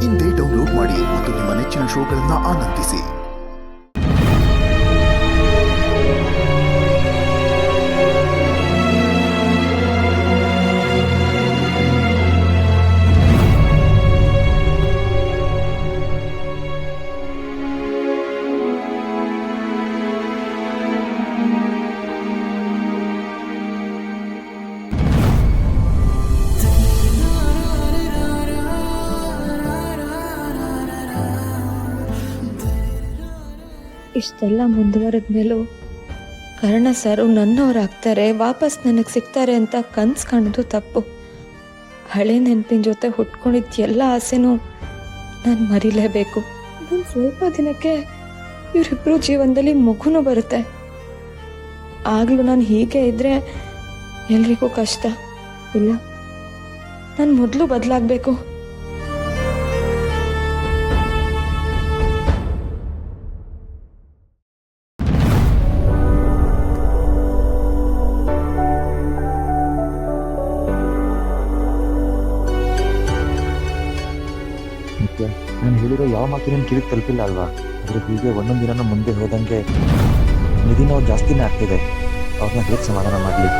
ಇಂದೇ ಡೌನ್ಲೋಡ್ ಮಾಡಿ ಮತ್ತು ನಿಮ್ಮ ನೆಚ್ಚಿನ ಶೋಗಳನ್ನು ಆನಂದಿಸಿ. ಇಷ್ಟೆಲ್ಲ ಮುಂದುವರೆದ ಮೇಲೂ ಕರ್ಣ ಸರು ನನ್ನವರಾಗ್ತಾರೆ, ವಾಪಸ್ ನನಗೆ ಸಿಗ್ತಾರೆ ಅಂತ ಕನ್ಸು ಕಾಣೋದು ತಪ್ಪು. ಹಳೆ ನೆನಪಿನ ಜೊತೆ ಹುಟ್ಕೊಂಡಿದ್ದ ಎಲ್ಲ ಆಸೆನೂ ನಾನು ಮರಿಲೇಬೇಕು. ಇನ್ನೊಂದು ಸ್ವಲ್ಪ ದಿನಕ್ಕೆ ಇವರಿಬ್ಬರು ಜೀವನದಲ್ಲಿ ಮಗುನೂ ಬರುತ್ತೆ. ಆಗಲೂ ನಾನು ಹೀಗೆ ಇದ್ದರೆ ಎಲ್ರಿಗೂ ಕಷ್ಟ. ಇಲ್ಲ, ನಾನು ಮೊದಲು ಬದಲಾಗಬೇಕು. ನಾನು ಹೇಳಿರೋ ಯಾವ ಮಾತಿನ ಕಿವಿಗೆ ತಲುಪಿಲ್ಲ ಅಲ್ವಾ? ಅದ್ರ ಹೀಗೆ ಒಂದೊಂದು ದಿನ ಮುಂದೆ ಹೋದಂಗೆ ನಿಧಿನ ಜಾಸ್ತಿನೇ ಆಗ್ತಿದೆ. ಅವ್ರನ್ನ ಹೇಗೆ ಸಮಾಧಾನ ಮಾಡಲಿ?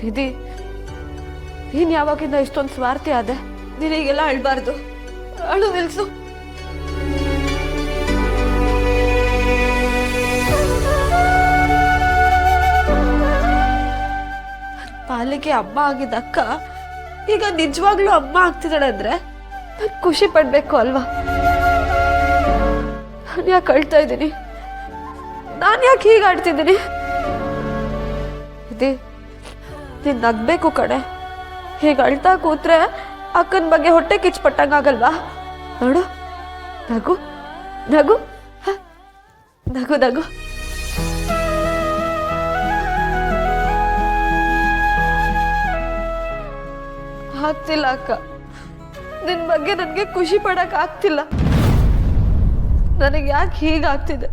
ನಿಧಿ, ನೀನ್ ಯಾವಾಗಿಂದ ಇಷ್ಟೊಂದು ಸ್ವಾರ್ಥಿ ಆದೆ? ನಿನಗೆಲ್ಲ ಅಳ್ಬಾರ್ದು. ಅಳು ನಿಲ್ಸು. ಪಾಲಿಗೆ ಅಮ್ಮ ಆಗಿದ್ದ ಅಕ್ಕ ಈಗ ನಿಜವಾಗ್ಲೂ ಅಮ್ಮ ಆಗ್ತಿದ್ದಾಳೆ ಅಂದ್ರೆ ನಾನು ಖುಷಿ ಪಡ್ಬೇಕು ಅಲ್ವಾ? ನಾನು ಯಾಕೆ ಅಳ್ತಾ ಇದ್ದೀನಿ? ನಾನು ಯಾಕೆ ಹೀಗೆ ಆಡ್ತಿದ್ದೀನಿ? ಇದೇ ನೀನ್ ನಗ್ಬೇಕು ಕಡೆ. ಹೀಗೆ ಅಳ್ತಾ ಕೂತ್ರೆ ಅಕ್ಕನ ಬಗ್ಗೆ ಹೊಟ್ಟೆ ಕಿಚ್ಪಟ್ಟಂಗಾಗಲ್ವಾ? ನೋಡು, ನಗು ನಗು ನಗು ನಗು. ಆಗ್ತಿಲ್ಲ ಅಕ್ಕ, ನಿನ್ ಬಗ್ಗೆ ನನಗೆ ಖುಷಿ ಪಡಕ್ ಆಗ್ತಿಲ್ಲ. ನನಗೆ ಯಾಕೆ ಹೀಗಾಗ್ತಿದೆ?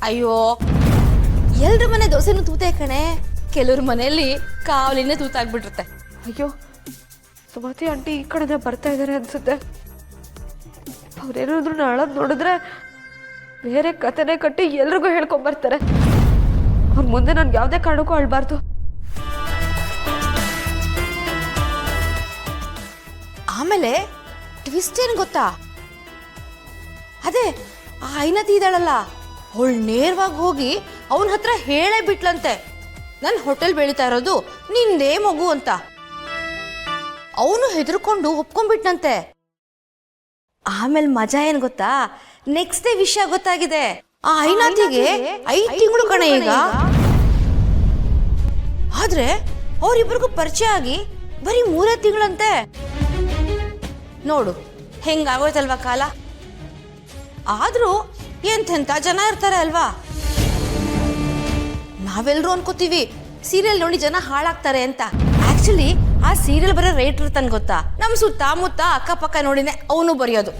ಅಯ್ಯೋ, ಎಲ್ರ ಮನೆ ದೋಸೆನೂ ತೂತೆ ಕಣೆ. ಕೆಲವ್ರ ಮನೆಯಲ್ಲಿ ಕಾವಲಿನೇ ತೂತಾಗ್ಬಿಟ್ಟಿರುತ್ತೆ. ಅಯ್ಯೋ, ಸುಮತಿ ಆಂಟಿ ಈ ಕಡೆನೇ ಬರ್ತಾ ಇದ್ದಾರೆ ಅನ್ಸುತ್ತೆ. ಅವ್ರೇನಾದ್ರು ನಾಳದ್ ನೋಡಿದ್ರೆ ಬೇರೆ ಕಥೆನೇ ಕಟ್ಟಿ ಎಲ್ರಿಗೂ ಹೇಳ್ಕೊಂಬರ್ತಾರೆ. ಅವ್ರ ಮುಂದೆ ನನ್ಗೆ ಯಾವುದೇ ಕಾರಣಕ್ಕೂ ಅಳ್ಬಾರ್ದು. ಆಮೇಲೆ ಟ್ವಿಸ್ಟ್ ಏನ್ ಗೊತ್ತಾ? ಅದೇ ಆ ಐನತಿ ಇದ್ದಾಳಲ್ಲ, ಅವಳು ನೇರವಾಗಿ ಹೋಗಿ ಅವನ ಹತ್ರ ಹೇಳೇ ಬಿಟ್ಲಂತೆ, ನನ್ನ ಹೋಟೆಲ್ ಬೆಳೀತಾ ಇರೋದು ನಿಂದೇ ಮಗು ಅಂತ. ಅವನು ಹೆದರ್ಕೊಂಡು ಒಪ್ಕೊಂಡ್ಬಿಟ್ನಂತೆ. ಆಮೇಲೆ ಮಜಾ ಏನ್ ಗೊತ್ತಾ? ನೆಕ್ಸ್ಟ್ ಡೇ ವಿಷಯ ಗೊತ್ತಾಗಿದೆ. ಆ ಐನಾತಿಗೆ 5 ತಿಂಗಳು ಕಣೆ ಈಗ. ಆದ್ರೆ ಅವ್ರಿಬ್ರಿಗೂ ಪರಿಚಯ ಆಗಿ ಬರೀ 3 ತಿಂಗಳಂತೆ. ನೋಡು ಹೆಂಗಾಗೋಯ್ತಲ್ವಾ ಕಾಲ. ಆದ್ರೂ ಎಂತೆಂಥ ಜನ ಇರ್ತಾರೆ ಅಲ್ವಾ? ನಾವೆಲ್ಲರೂ ಅನ್ಕೋತೀವಿ ಸೀರಿಯಲ್ ನೋಡಿ ಜನ ಹಾಳಾಗ್ತಾರೆ ಅಂತ. ಆಕ್ಚುಲಿ ಆ ಸೀರಿಯಲ್ ಬರೋ ರೇಟ್ ಇರ್ತಾನೆ ಗೊತ್ತಾ? ನಮ್ಮ ಸುತ್ತಮುತ್ತ ಅಕ್ಕಪಕ್ಕ ನೋಡಿನೇ ಅವನು ಬರೆಯೋದು.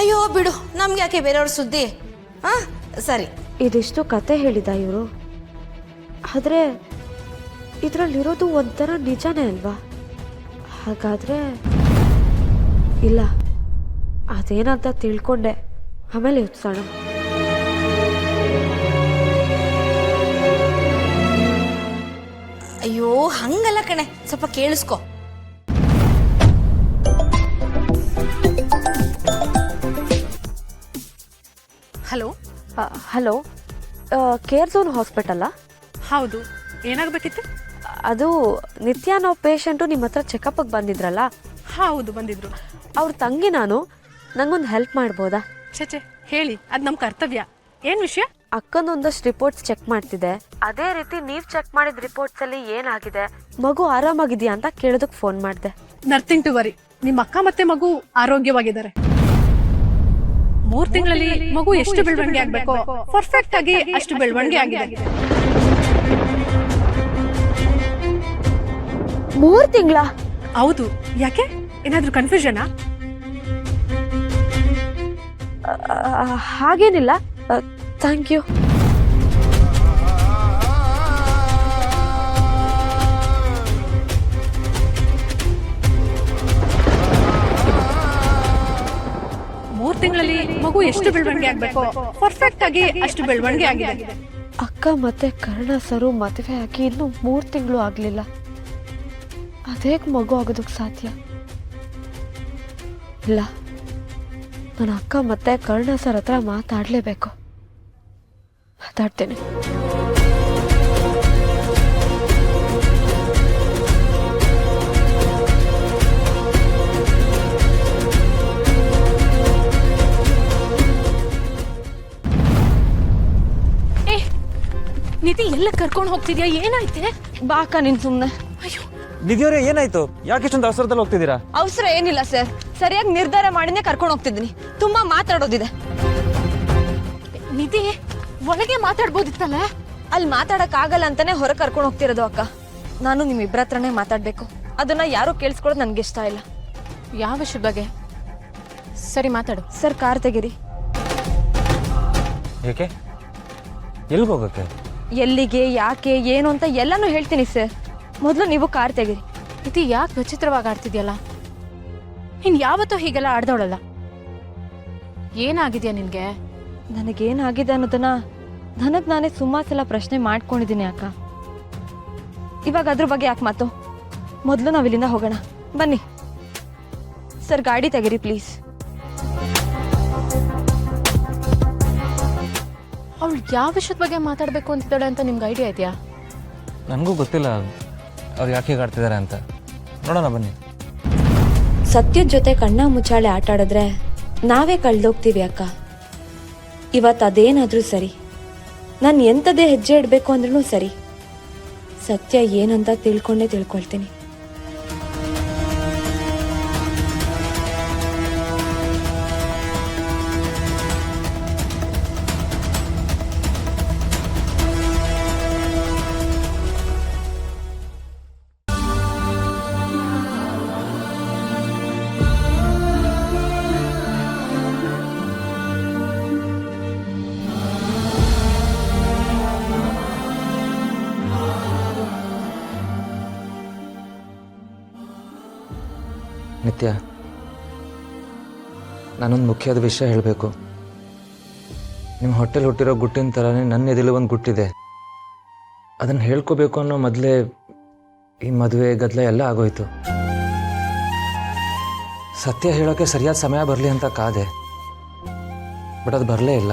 ಅಯ್ಯೋ ಬಿಡು, ನಮ್ಗೆ ಯಾಕೆ ಬೇರೆಯವ್ರ ಸುದ್ದಿ? ಸರಿ, ಇದಿಷ್ಟು ಕತೆ ಹೇಳಿದ ಇವರು. ಆದ್ರೆ ಇದ್ರಲ್ಲಿರೋದು ಒಂಥರ ನಿಜಾನೇ ಅಲ್ವಾ? ಹಾಗಾದ್ರೆ ಇಲ್ಲ, ಅದೇನಂತ ತಿಳ್ಕೊಂಡೆ, ಆಮೇಲೆ ಯೋಚಿಸೋಣ. ಅಯ್ಯೋ ಹಂಗಲ್ಲ ಕಣೆ, ಸ್ವಲ್ಪ ಕೇಳಿಸ್ಕೊ. ಹಲೋ ಹಲೋ, ಕೇರ್ ಝೋನ್ ಹಾಸ್ಪಿಟಲ್ಲಾ? ಹೌದು, ಏನಾಗಬೇಕಿತ್ತು? ಅದು ನಿತ್ಯ ಅನ್ನೋ ಪೇಷಂಟು ನಿಮ್ಮ ಹತ್ರ ಚೆಕಪ್ಗೆ ಬಂದಿದ್ರಲ್ಲ? ಹೌದು, ಬಂದಿದ್ರು. ಅವ್ರ ತಂಗಿ ನಾನು. ನಂಗೊಂದು ಹೆಲ್ಪ್ ಮಾಡ್ಬೋದಾ? ಚೇಚೆ ಹೇಳಿ, ಅದು ನಮ್ಮ ಕರ್ತವ್ಯ. ಏನು ವಿಷಯ? ಅಕ್ಕನೊಂದಷ್ಟು ರಿಪೋರ್ಟ್ಸ್ ಚೆಕ್ ಮಾಡ್ತಿದೆ. ಅದೇ ರೀತಿ ನೀವು ಚೆಕ್ ಮಾಡಿದ ರಿಪೋರ್ಟ್ಸ್ ಅಲ್ಲಿ ಏನಾಗಿದೆ, ಮಗು ಆರಾಮಾಗಿದೆಯಾ ಅಂತ ಕೇಳೋದಕ್ಕೆ ಫೋನ್ ಮಾಡಿದೆ. ನಥಿಂಗ್ ಟು ವರಿ, ನಿಮ್ಮ ಅಕ್ಕ ಮತ್ತೆ ಮಗು ಆರೋಗ್ಯವಾಗಿದ್ದಾರೆ. 3 ತಿಂಗಳಲ್ಲಿ ಮಗು ಎಷ್ಟು ಬೆಳವಣಿಗೆ ಆಗ್ಬೇಕೋ ಪರ್ಫೆಕ್ಟ್ ಆಗಿ ಅಷ್ಟು ಬೆಳವಣಿಗೆ ಆಗಿದೆ. ಮೂರ್ ತಿಂಗಳ? ಹೌದು. ಯಾಕೆ, ಏನಾದ್ರೂ ಕನ್ಫ್ಯೂಷನಾ? ಹಾಗೇನಿಲ್ಲ. Thank you. ಮೂರ್ ತಿಂಗಳಲ್ಲಿ ಮಗು ಎಷ್ಟು ಬೆಳವಣಿಗೆ ಆಗ್ಬೇಕು, ಪರ್ಫೆಕ್ಟ್ ಆಗಿ ಅಷ್ಟು ಬೆಳವಣಿಗೆ ಆಗಿದೆ. ಅಕ್ಕ ಮತ್ತೆ ಕರ್ಣ ಸರು ಮದುವೆ ಆಗಿ ಇನ್ನೂ 3 ತಿಂಗಳು ಆಗ್ಲಿಲ್ಲ. ಅದೇಗ್ ಮಗು ಆಗೋದಕ್ಕೆ ಸಾಧ್ಯ? ಇಲ್ಲ, ನನ್ನ ಅಕ್ಕ ಮತ್ತೆ ಕರ್ಣ ಸರ್ ಹತ್ರ ಮಾತಾಡ್ಲೇಬೇಕು. ಮಾತಾಡ್ತೇನೆ. ನಿಧಿ ಎಲ್ಲ ಕರ್ಕೊಂಡು ಹೋಗ್ತಿದ್ಯಾ? ಏನಾಯ್ತೆ? ಬಾಕ ನೀನ್ ಸುಮ್ನೆ. ಅಯ್ಯೋ, ನಿಧಿಯವರೇ ಏನಾಯ್ತು? ಯಾಕೆ ಇಷ್ಟೊಂದು ಅವಸರದಲ್ಲಿ ಹೋಗ್ತಿದ್ದೀರಾ? ಅವಸರ ಏನಿಲ್ಲ ಸರ್, ಸರಿಯಾಗಿ ನಿರ್ಧಾರ ಮಾಡಿನೇ ಕರ್ಕೊಂಡು ಹೋಗ್ತಿದ್ದೀನಿ. ತುಂಬಾ ಮಾತಾಡೋದಿದೆ. ನಿಧಿ ಒಳಗೆ ಮಾತಾಡ್ಬೋದಿತ್ತಲ್ಲ? ಅಲ್ಲಿ ಮಾತಾಡಕ್ ಆಗಲ್ಲ ಅಂತಾನೆ ಹೊರ ಕರ್ಕೊಂಡು ಹೋಗ್ತಿರೋದು ಅಕ್ಕ. ನಾನು ನಿಮ್ಮಿಬ್ಬರ ಹತ್ರನೇ ಮಾತಾಡ್ಬೇಕು. ಅದನ್ನ ಯಾರು ಕೇಳಿಸ್ಕೊಳ್ಳೋದು ನನ್ಗೆ ಇಷ್ಟ ಇಲ್ಲ. ಯಾವ ವಿಷಯದ ಬಗ್ಗೆ? ಸರಿ, ಮಾತಾಡು. ಸರ್, ಕಾರ್ ತೆಗೀರಿ. ಏಕೆ? ಎಲ್ಲಿಗೆ ಹೋಗಕ್ಕೆ? ಎಲ್ಲಿಗೆ, ಯಾಕೆ, ಏನು ಅಂತ ಎಲ್ಲಾನು ಹೇಳ್ತೀನಿ ಸರ್. ಮೊದಲು ನೀವು ಕಾರ್ ತೆಗೀರಿ. ನಿಧಿ ಯಾಕೆ ವಿಚಿತ್ರವಾಗಿ ಆಡ್ತಿದ್ಯಲ್ಲ? ನೀನ್ ಯಾವತ್ತೂ ಹೀಗೆಲ್ಲ ಆಡ್ದವಳಲ್ಲ. ಏನಾಗಿದ್ಯಾ ನಿನ್ಗೆ? ನನಗೇನಾಗಿದೆ ಅನ್ನೋದನ್ನ ನನಗ್ ನಾನೇ ಸುಮಾರು ಸಲ ಪ್ರಶ್ನೆ ಮಾಡ್ಕೊಂಡಿದ್ದೀನಿ ಅಕ್ಕ. ಇವಾಗ ಅದ್ರ ಬಗ್ಗೆ ಯಾಕೆ ಮಾತು? ಮೊದಲು ನಾವಿಲ್ಲಿಂದ ಹೋಗೋಣ, ಬನ್ನಿ. ಸರ್, ಗಾಡಿ ತೆಗೀರಿ ಪ್ಲೀಸ್. ಅವಳು ಯಾವ ವಿಷಯದ ಬಗ್ಗೆ ಮಾತಾಡ್ಬೇಕು ಅಂತಿದ್ದಾಳೆ ಅಂತ ನಿಮ್ಗೆ ಐಡಿಯಾ ಇದೆಯಾ? ನನಗೂ ಗೊತ್ತಿಲ್ಲ ಅವ್ರು ಯಾಕೆ ಹೀಗೆ ಆಡ್ತಿದ್ದಾರೆ ಅಂತ. ನೋಡೋಣ ಬನ್ನಿ. ಸತ್ಯದ ಜೊತೆ ಕಣ್ಣ ಮುಚ್ಚಾಳೆ ಆಟ ಆಡಿದ್ರೆ ನಾವೇ ಕಳ್ದೋಗ್ತೀವಿ ಅಕ್ಕ. ಇವತ್ತು ಅದೇನಾದ್ರೂ ಸರಿ, ನಾನು ಎಂಥದೇ ಹೆಜ್ಜೆ ಇಡಬೇಕು ಅಂದ್ರೂ ಸರಿ, ಸತ್ಯ ಏನಂತ ತಿಳ್ಕೊಂಡೇ ತಿಳ್ಕೊಳ್ತೀನಿ. ನಿತ್ಯ, ನಾನೊಂದು ಮುಖ್ಯವಾದ ವಿಷಯ ಹೇಳಬೇಕು. ನಿಮ್ಮ ಹೊಟ್ಟೆಲಿ ಹುಟ್ಟಿರೋ ಗುಟ್ಟಿನ ಥರನೇ ನನ್ನ ಎದೆಲಿ ಒಂದು ಗುಟ್ಟಿದೆ. ಅದನ್ನು ಹೇಳ್ಕೋಬೇಕು ಅನ್ನೋ ಮೊದಲೇ ಈ ಮದುವೆ ಗದ್ದಲ ಎಲ್ಲ ಆಗೋಯ್ತು. ಸತ್ಯ ಹೇಳೋಕ್ಕೆ ಸರಿಯಾದ ಸಮಯ ಬರಲಿ ಅಂತ ಕಾದೆ, ಬಟ್ ಅದು ಬರಲೇ ಇಲ್ಲ.